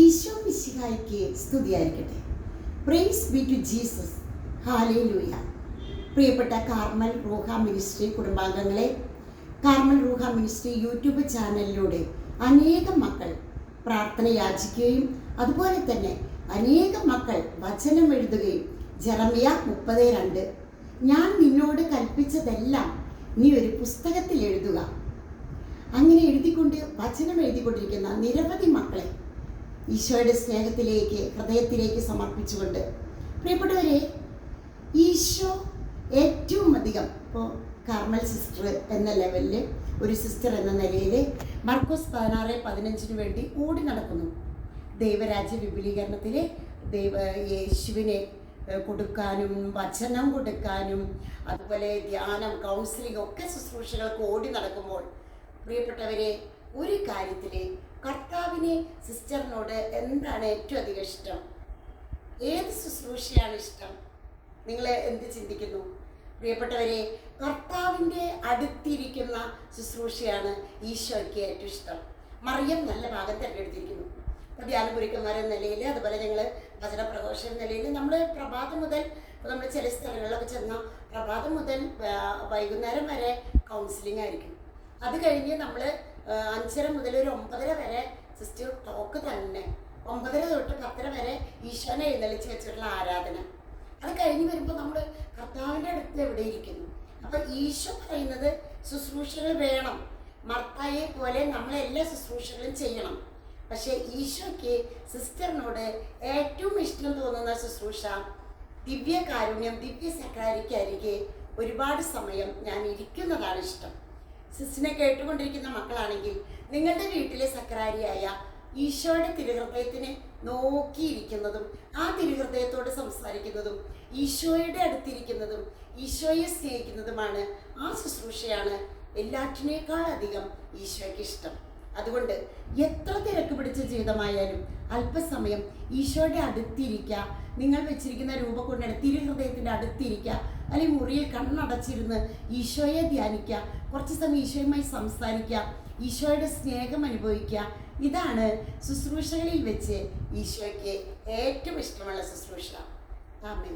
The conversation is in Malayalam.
ഈശോ മിശിഹായ്ക്ക് സ്തുതിയായിരിക്കട്ടെ. Praise be to Jesus. Hallelujah. പ്രിയപ്പെട്ട കാർമൽ റൂഹ മിനിസ്ട്രി കുടുംബാംഗങ്ങളെ, കാർമൽ റൂഹ മിനിസ്ട്രി യൂട്യൂബ് ചാനലിലൂടെ അനേകം മക്കൾ പ്രാർത്ഥന യാചിക്കുകയും അതുപോലെ തന്നെ അനേകം മക്കൾ വചനം എഴുതുകയും, ജെറമിയ 30:2, ഞാൻ നിന്നോട് കൽപ്പിച്ചതെല്ലാം നീ ഒരു പുസ്തകത്തിൽ എഴുതുക, അങ്ങനെ എഴുതിക്കൊണ്ട് വചനം എഴുതിക്കൊണ്ടിരിക്കുന്ന നിരവധി മക്കളെ ഈശോയുടെ സ്നേഹത്തിലേക്ക്, ഹൃദയത്തിലേക്ക് സമർപ്പിച്ചുകൊണ്ട്, പ്രിയപ്പെട്ടവരെ, ഈശോ ഏറ്റവും അധികം ഇപ്പോൾ കാർമൽ സിസ്റ്റർ എന്ന ലെവലിൽ, ഒരു സിസ്റ്റർ എന്ന നിലയിൽ മർക്കോസ് 16:15 വേണ്ടി ഓടി നടക്കുന്നു. ദൈവരാജ്യ വിപുലീകരണത്തിൽ യേശുവിനെ കൊടുക്കാനും വചനം കൊടുക്കാനും അതുപോലെ ധ്യാനം, കൗൺസിലിംഗ് ഒക്കെ ശുശ്രൂഷകൾക്ക് ഓടി നടക്കുമ്പോൾ, പ്രിയപ്പെട്ടവരെ, ഒരു കാര്യത്തിൽ കർത്താവിനെ സിസ്റ്ററിനോട് എന്താണ് ഏറ്റവും അധികം ഇഷ്ടം? ഏത് ശുശ്രൂഷയാണ് ഇഷ്ടം? നിങ്ങൾ എന്ത് ചിന്തിക്കുന്നു? പ്രിയപ്പെട്ടവരെ, കർത്താവിൻ്റെ അടുത്തിരിക്കുന്ന ശുശ്രൂഷയാണ് ഈശോയ്ക്ക് ഏറ്റവും ഇഷ്ടം. മറിയം നല്ല ഭാഗം തിരഞ്ഞെടുത്തിരിക്കുന്നു. അപ്പോൾ ധ്യാനപുരിക്കന്മാരെന്ന നിലയിൽ, അതുപോലെ ഞങ്ങൾ വചന പ്രഘോഷ നിലയിൽ നമ്മൾ പ്രഭാതം മുതൽ, ഇപ്പോൾ നമ്മൾ ചില സ്ഥലങ്ങളിലൊക്കെ ചെന്നാൽ പ്രഭാതം മുതൽ വൈകുന്നേരം വരെ കൗൺസിലിംഗ് ആയിരിക്കും. അത് കഴിഞ്ഞ് നമ്മൾ 5:30 മുതൽ ഒരു 9:30 വരെ സിസ്റ്റർ ടോക്ക് തന്നെ, 9:30 തൊട്ട് 10:30 വരെ ഈശോനെ എഴുന്നള്ളിച്ച് വെച്ചിട്ടുള്ള ആരാധന. അത് കഴിഞ്ഞ് വരുമ്പോൾ നമ്മൾ കർത്താവിൻ്റെ അടുത്ത് എവിടെ ഇരിക്കുന്നു? അപ്പം ഈശോ പറയുന്നത് ശുശ്രൂഷകൾ വേണം. മർത്തായെ പോലെ നമ്മളെല്ലാ ശുശ്രൂഷകളും ചെയ്യണം. പക്ഷേ ഈശോയ്ക്ക് സിസ്റ്ററിനോട് ഏറ്റവും ഇഷ്ടം തോന്നുന്ന ശുശ്രൂഷ ദിവ്യകാരുണ്യം, ദിവ്യ സക്രാരിക്കായിരിക്കെ ഒരുപാട് സമയം ഞാൻ ഇരിക്കുന്നതാണ് ഇഷ്ടം. സിസ്റ്ററിനെ കേട്ടുകൊണ്ടിരിക്കുന്ന മക്കളാണെങ്കിൽ, നിങ്ങളുടെ വീട്ടിലെ സക്രാരിയായ ഈശോയുടെ തിരുഹൃദയത്തിന് നോക്കിയിരിക്കുന്നതും ആ തിരുഹൃദയത്തോട് സംസാരിക്കുന്നതും ഈശോയുടെ അടുത്തിരിക്കുന്നതും ഈശോയെ സ്നേഹിക്കുന്നതുമാണ്, ആ ശുശ്രൂഷയാണ് എല്ലാറ്റിനേക്കാൾ അധികം ഈശോയ്ക്ക് ഇഷ്ടം. അതുകൊണ്ട് എത്ര തിരക്ക് പിടിച്ച ജീവിതമായാലും അല്പസമയം ഈശോയുടെ അടുത്തിരിക്കുക. നിങ്ങൾ വെച്ചിരിക്കുന്ന രൂപ കൊണ്ട് തിരുഹൃദയത്തിൻ്റെ അടുത്തിരിക്കുക, അല്ലെങ്കിൽ മുറിയിൽ കണ്ണടച്ചിരുന്ന് ഈശോയെ ധ്യാനിക്കുക, കുറച്ച് സമയം ഈശോയുമായി സംസാരിക്കുക, ഈശോയുടെ സ്നേഹം അനുഭവിക്കുക. ഇതാണ് ശുശ്രൂഷകളിൽ വെച്ച് ഈശോയ്ക്ക് ഏറ്റവും ഇഷ്ടമുള്ള ശുശ്രൂഷ. ആമേൻ.